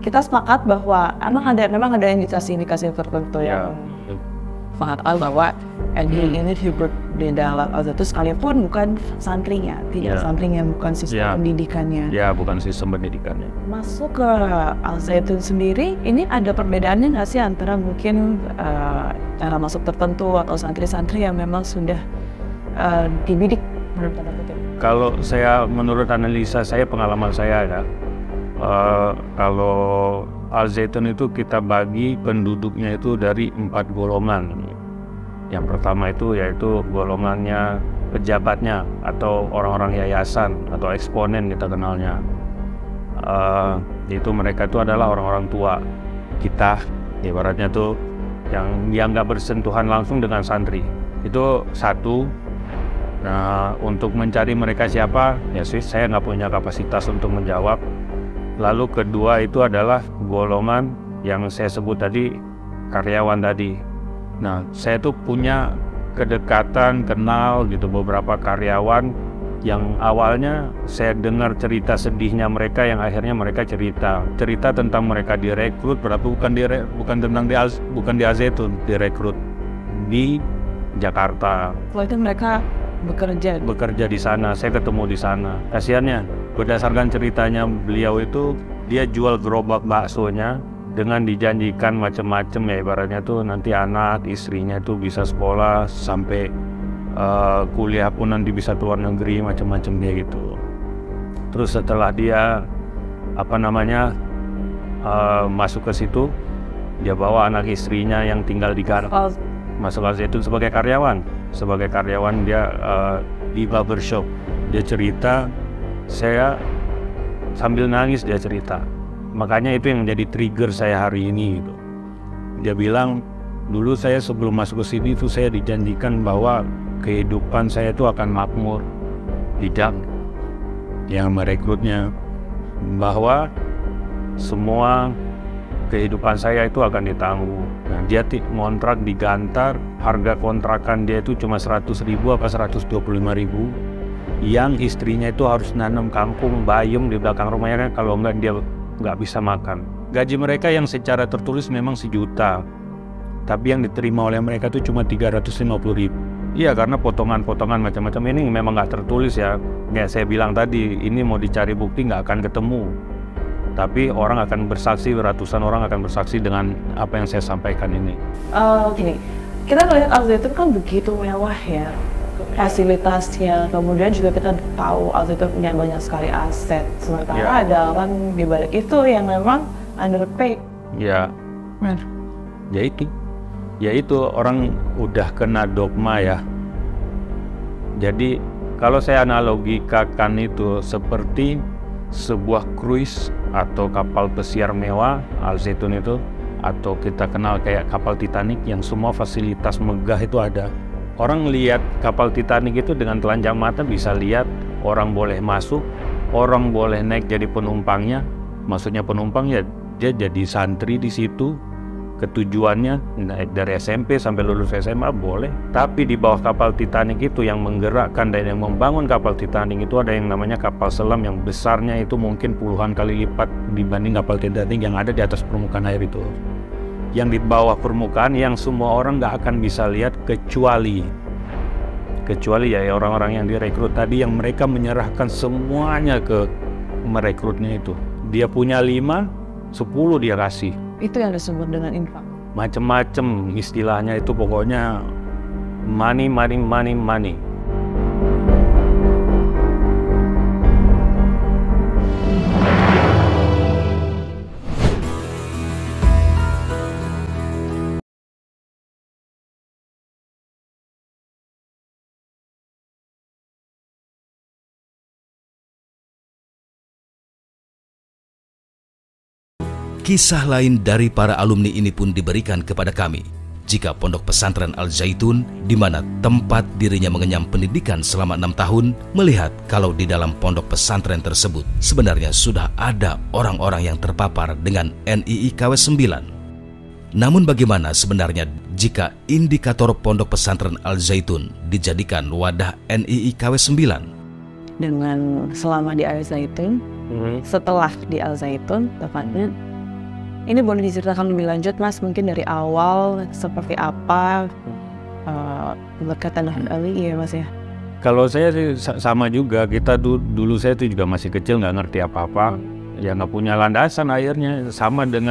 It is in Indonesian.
kita sepakat bahwa memang ada indikasi-indikasi tertentu yang mengatakan bahwa NII ini hidup di dalam Al-Zaitun sekalipun bukan santrinya, tidak santrinya, bukan sistem pendidikannya. Ya, bukan sistem pendidikannya. Masuk ke Al-Zaitun sendiri, ini ada perbedaannya nggak sih antara mungkin cara masuk tertentu atau santri-santri yang memang sudah dibidik menurut tanda kutip? Kalau menurut analisa saya, pengalaman saya ya, kalau Al-Zaitun itu kita bagi penduduknya itu dari 4 golongan. Yang pertama itu yaitu golongannya pejabatnya atau orang-orang yayasan atau eksponen kita kenalnya. Itu mereka itu adalah orang-orang tua kita, ibaratnya tuh yang nggak bersentuhan langsung dengan santri. Itu satu. Nah, untuk mencari mereka siapa, ya sih saya nggak punya kapasitas untuk menjawab. Lalu kedua itu adalah golongan yang saya sebut tadi, karyawan tadi. Nah, saya tuh punya kedekatan, kenal gitu beberapa karyawan yang awalnya saya dengar cerita sedihnya mereka, yang akhirnya mereka cerita tentang mereka direkrut, bukan di Al-Zaitun, direkrut di Jakarta. Kalau itu mereka bekerja di sana, saya ketemu di sana. Kasiannya, berdasarkan ceritanya beliau itu, dia jual gerobak baksonya dengan dijanjikan macam-macam ya, ibaratnya tuh nanti anak istrinya tuh bisa sekolah sampai kuliah pun nanti bisa keluar negeri, macam-macam dia gitu. Terus setelah dia masuk ke situ, dia bawa anak istrinya yang tinggal di Garut masuk Al-Zaitun sebagai karyawan dia di barbershop. Dia cerita, saya sambil nangis dia cerita. Makanya itu yang menjadi trigger saya hari ini gitu. Dia bilang, dulu saya sebelum masuk ke sini itu saya dijanjikan bahwa kehidupan saya itu akan makmur. Tidak. Yang merekrutnya bahwa semua kehidupan saya itu akan ditanggung. Nah, dia kontrak digantar, harga kontrakan dia itu cuma 100.000 apa 125.000. Yang istrinya itu harus nanam kangkung, bayam di belakang rumahnya, kalau enggak dia nggak bisa makan. Gaji mereka yang secara tertulis memang 1 juta, tapi yang diterima oleh mereka itu cuma 350.000. Iya, karena potongan-potongan macam-macam ini memang nggak tertulis ya. Kayak saya bilang tadi, ini mau dicari bukti nggak akan ketemu. Tapi orang akan bersaksi, ratusan orang akan bersaksi dengan apa yang saya sampaikan ini. Gini, kita melihat Al-Zaitun kan begitu mewah ya fasilitasnya, kemudian juga kita tahu Al-Zaitun punya banyak sekali aset, sementara ada orang di balik itu yang memang underpaid. Ya, ya itu orang udah kena dogma ya. Jadi kalau saya analogikakan itu seperti sebuah cruise atau kapal pesiar mewah, Al-Zaitun itu, atau kita kenal kayak kapal Titanic yang semua fasilitas megah itu ada. Orang lihat kapal Titanic itu dengan telanjang mata bisa lihat, orang boleh masuk, orang boleh naik jadi penumpangnya. Maksudnya penumpang ya dia jadi santri di situ, ketujuannya naik dari SMP sampai lulus SMA boleh. Tapi di bawah kapal Titanic itu yang menggerakkan dan yang membangun kapal Titanic itu ada yang namanya kapal selam yang besarnya itu mungkin puluhan kali lipat dibanding kapal Titanic yang ada di atas permukaan air itu. Yang di bawah permukaan yang semua orang nggak akan bisa lihat kecuali ya orang-orang yang direkrut tadi, yang mereka menyerahkan semuanya ke merekrutnya itu. Dia punya 5, 10 dia kasih. Itu yang disebut dengan infak. Macem-macem istilahnya itu, pokoknya money. Kisah lain dari para alumni ini pun diberikan kepada kami. Jika Pondok Pesantren Al-Zaitun, di mana tempat dirinya mengenyam pendidikan selama 6 tahun, melihat kalau di dalam pondok pesantren tersebut sebenarnya sudah ada orang-orang yang terpapar dengan NII KW 9. Namun bagaimana sebenarnya jika indikator Pondok Pesantren Al-Zaitun dijadikan wadah NII KW 9? Dengan selama di Al-Zaitun, setelah di Al-Zaitun, tepatnya Ini boleh diceritakan lebih lanjut Mas, mungkin dari awal seperti apa berkaitan dengan LI ya Mas ya? Kalau saya sih sama juga, kita dulu saya tuh juga masih kecil nggak ngerti apa-apa, ya nggak punya landasan akhirnya sama dengan